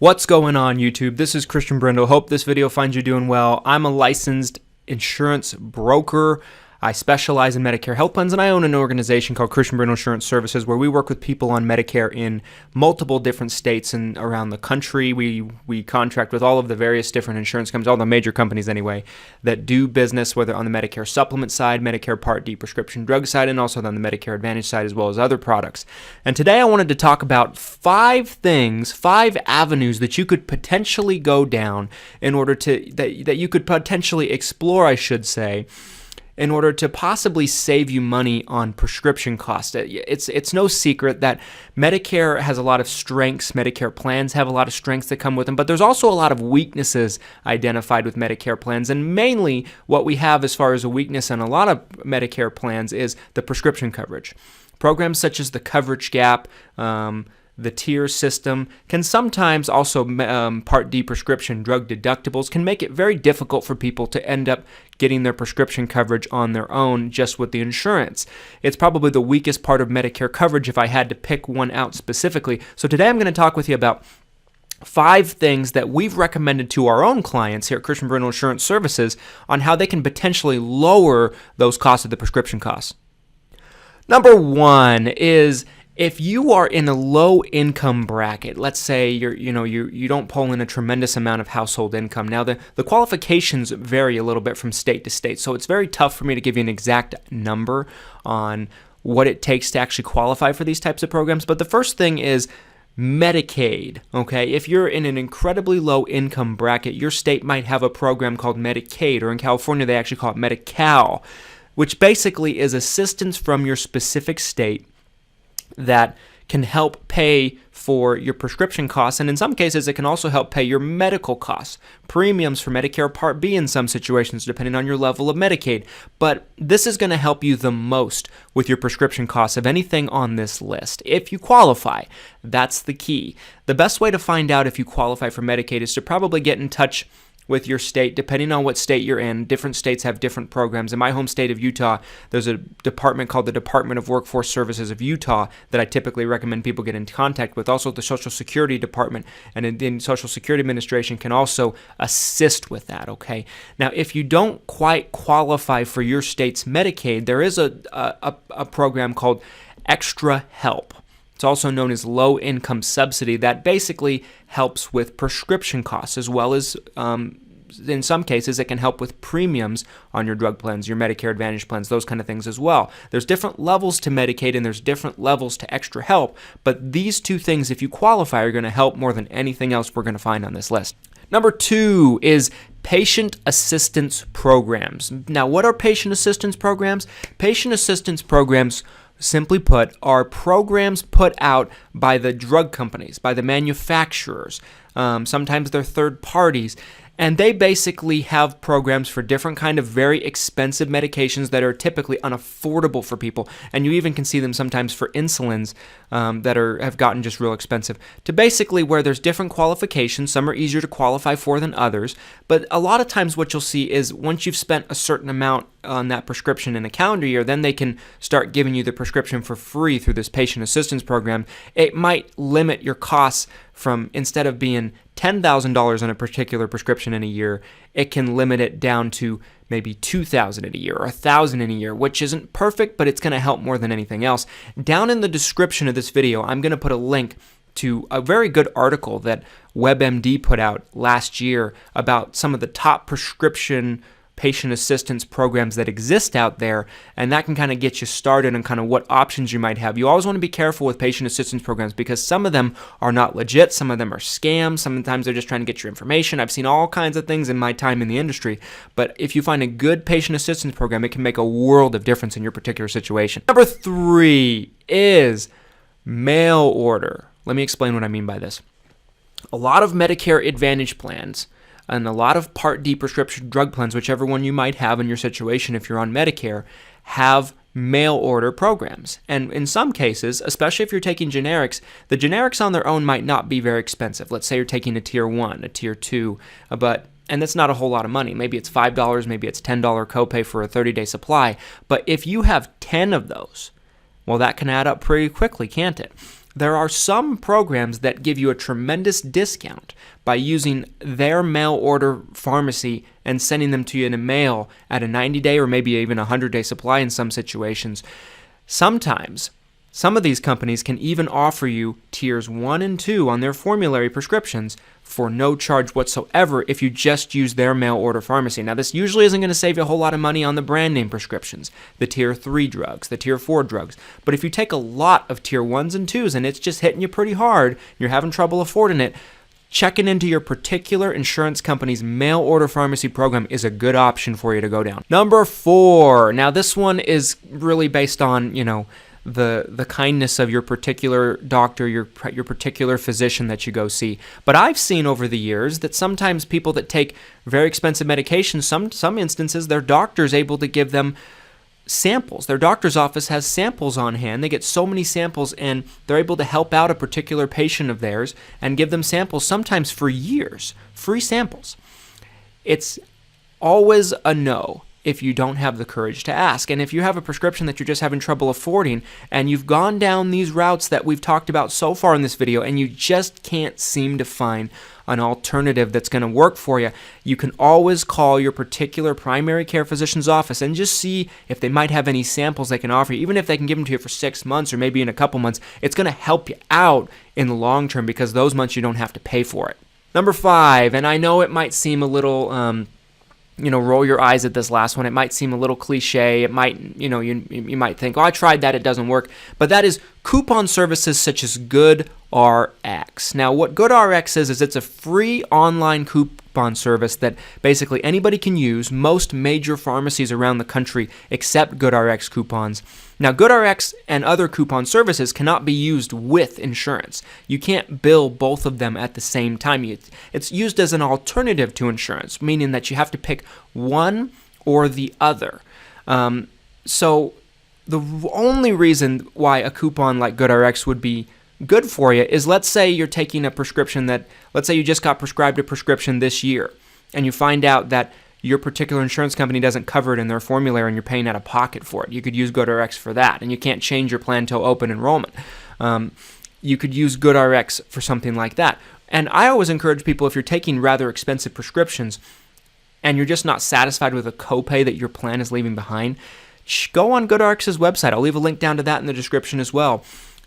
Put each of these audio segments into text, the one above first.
What's going on, YouTube? This is Christian Brindle. Hope this video finds you doing well. I'm a licensed insurance broker. I specialize in Medicare health plans, and I own an organization called Christian Brindle Insurance Services where we work with people on Medicare in multiple different states and around the country. We contract with all of the various different insurance companies, all the major companies anyway, that do business, whether on the Medicare supplement side, Medicare Part D prescription drug side, and also on the Medicare Advantage side, as well as other products. And today I wanted to talk about five avenues that you could potentially go down in order to, that you could potentially explore, I should say, in order to possibly save you money on prescription costs. It's no secret that Medicare has a lot of strengths. Medicare plans have a lot of strengths that come with them, but there's also a lot of weaknesses identified with Medicare plans. And mainly what we have as far as a weakness in a lot of Medicare plans is the prescription coverage. Programs such as the coverage gap, the tier system can sometimes also Part D prescription drug deductibles can make it very difficult for people to end up getting their prescription coverage on their own just with the insurance. It's probably the weakest part of Medicare coverage if I had to pick one out specifically. So today I'm going to talk with you about five things that we've recommended to our own clients here at Christian Brindle Insurance Services on how they can potentially lower those costs of the prescription costs. Number one is, if you are in a low income bracket, let's say you don't pull in a tremendous amount of household income. Now the qualifications vary a little bit from state to state, so it's very tough for me to give you an exact number on what it takes to actually qualify for these types of programs. But the first thing is Medicaid, okay? If you're in an incredibly low income bracket, your state might have a program called Medicaid, or in California they actually call it Medi-Cal, which basically is assistance from your specific state that can help pay for your prescription costs, and in some cases it can also help pay your medical costs, premiums for Medicare Part B in some situations depending on your level of Medicaid. But this is going to help you the most with your prescription costs of anything on this list. If you qualify, that's the key. The best way to find out if you qualify for Medicaid is to probably get in touch with your state, depending on what state you're in. Different states have different programs. In my home state of Utah, there's a department called the Department of Workforce Services of Utah that I typically recommend people get in contact with. Also, the Social Security Department and the Social Security Administration can also assist with that, okay? Now, if you don't quite qualify for your state's Medicaid, there is a program called Extra Help. It's also known as low-income subsidy that basically helps with prescription costs, as well as, in some cases, it can help with premiums on your drug plans, your Medicare Advantage plans, those kind of things as well. There's different levels to Medicaid and there's different levels to Extra Help, but these two things, if you qualify, are going to help more than anything else we're going to find on this list. Number two is patient assistance programs. Now, what are patient assistance programs? Patient assistance programs, simply put, are programs put out by the drug companies, by the manufacturers. Sometimes they're third parties. And they basically have programs for different kind of very expensive medications that are typically unaffordable for people. And you even can see them sometimes for insulins that have gotten just real expensive. To basically where there's different qualifications. Some are easier to qualify for than others. But a lot of times what you'll see is once you've spent a certain amount on that prescription in a calendar year, then they can start giving you the prescription for free through this patient assistance program. It might limit your costs from, instead of being $10,000 on a particular prescription in a year, it can limit it down to maybe $2,000 in a year or $1,000 in a year, which isn't perfect, but it's going to help more than anything else. Down in the description of this video, I'm going to put a link to a very good article that WebMD put out last year about some of the top prescription patient assistance programs that exist out there, and that can kind of get you started on kind of what options you might have. You always want to be careful with patient assistance programs because some of them are not legit, some of them are scams, sometimes they're just trying to get your information. I've seen all kinds of things in my time in the industry, but if you find a good patient assistance program, it can make a world of difference in your particular situation. Number three is mail order. Let me explain what I mean by this. A lot of Medicare Advantage plans and a lot of Part D prescription drug plans, whichever one you might have in your situation if you're on Medicare, have mail order programs. And in some cases, especially if you're taking generics, the generics on their own might not be very expensive. Let's say you're taking a tier 1, a tier 2, and that's not a whole lot of money. Maybe it's $5, maybe it's $10 copay for a 30-day supply. But if you have 10 of those, well, that can add up pretty quickly, can't it? there are some programs that give you a tremendous discount by using their mail order pharmacy and sending them to you in the mail at a 90-day or maybe even a 100-day supply in some situations. Sometimes, some of these companies can even offer you tiers 1 and 2 on their formulary prescriptions for no charge whatsoever if you just use their mail order pharmacy. Now, this usually isn't going to save you a whole lot of money on the brand name prescriptions, the tier 3 drugs, the tier 4 drugs. But if you take a lot of tier 1s and 2s and it's just hitting you pretty hard, you're having trouble affording it, checking into your particular insurance company's mail order pharmacy program is a good option for you to go down. Number 4. Now, this one is really based on, the kindness of your particular doctor, your particular physician that you go see. But I've seen over the years that sometimes people that take very expensive medications, some instances, their doctor is able to give them samples. Their doctor's office has samples on hand. They get so many samples, and they're able to help out a particular patient of theirs and give them samples, sometimes for years, free samples. It's always a no if you don't have the courage to ask. And if you have a prescription that you're just having trouble affording, and you've gone down these routes that we've talked about so far in this video, and you just can't seem to find an alternative that's going to work for you, you can always call your particular primary care physician's office and just see if they might have any samples they can offer you. Even if they can give them to you for 6 months or maybe in a couple months, it's going to help you out in the long term because those months you don't have to pay for it. Number 5, and I know it might seem a little roll your eyes at this last one. It might seem a little cliche. It might, you might think, oh, I tried that, it doesn't work. But that is coupon services such as GoodRx. Now, what GoodRx is it's a free online coupon service that basically anybody can use. Most major pharmacies around the country accept GoodRx coupons. Now, GoodRx and other coupon services cannot be used with insurance. You can't bill both of them at the same time. It's used as an alternative to insurance, meaning that you have to pick one or the other. So the only reason why a coupon like GoodRx would be good for you is, let's say you're taking a prescription let's say you just got prescribed a prescription this year, and you find out that your particular insurance company doesn't cover it in their formulary and you're paying out of pocket for it. You could use GoodRx for that, and you can't change your plan until open enrollment. You could use GoodRx for something like that. And I always encourage people, if you're taking rather expensive prescriptions and you're just not satisfied with the copay that your plan is leaving behind, go on GoodRx's website. I'll leave a link down to that in the description as well.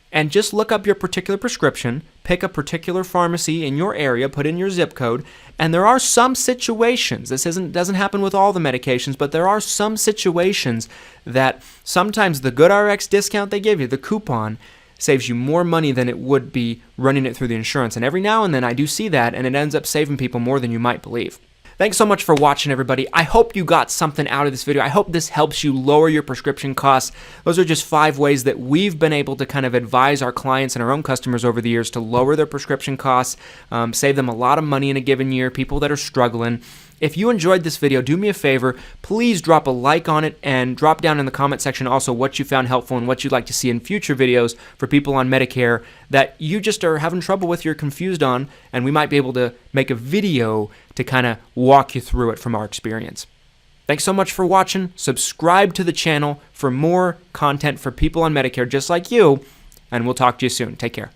And just look up your particular prescription, pick a particular pharmacy in your area, put in your zip code, and there are some situations, this doesn't happen with all the medications, but there are some situations that sometimes the GoodRx discount they give you, the coupon, saves you more money than it would be running it through the insurance. And every now and then I do see that, and it ends up saving people more than you might believe. Thanks so much for watching, everybody. I hope you got something out of this video. I hope this helps you lower your prescription costs. Those are just 5 ways that we've been able to kind of advise our clients and our own customers over the years to lower their prescription costs, save them a lot of money in a given year, people that are struggling. If you enjoyed this video, do me a favor, please drop a like on it and drop down in the comment section also what you found helpful and what you'd like to see in future videos for people on Medicare that you just are having trouble with, you're confused on, and we might be able to make a video to kind of walk you through it from our experience. Thanks so much for watching. Subscribe to the channel for more content for people on Medicare just like you, and we'll talk to you soon. Take care.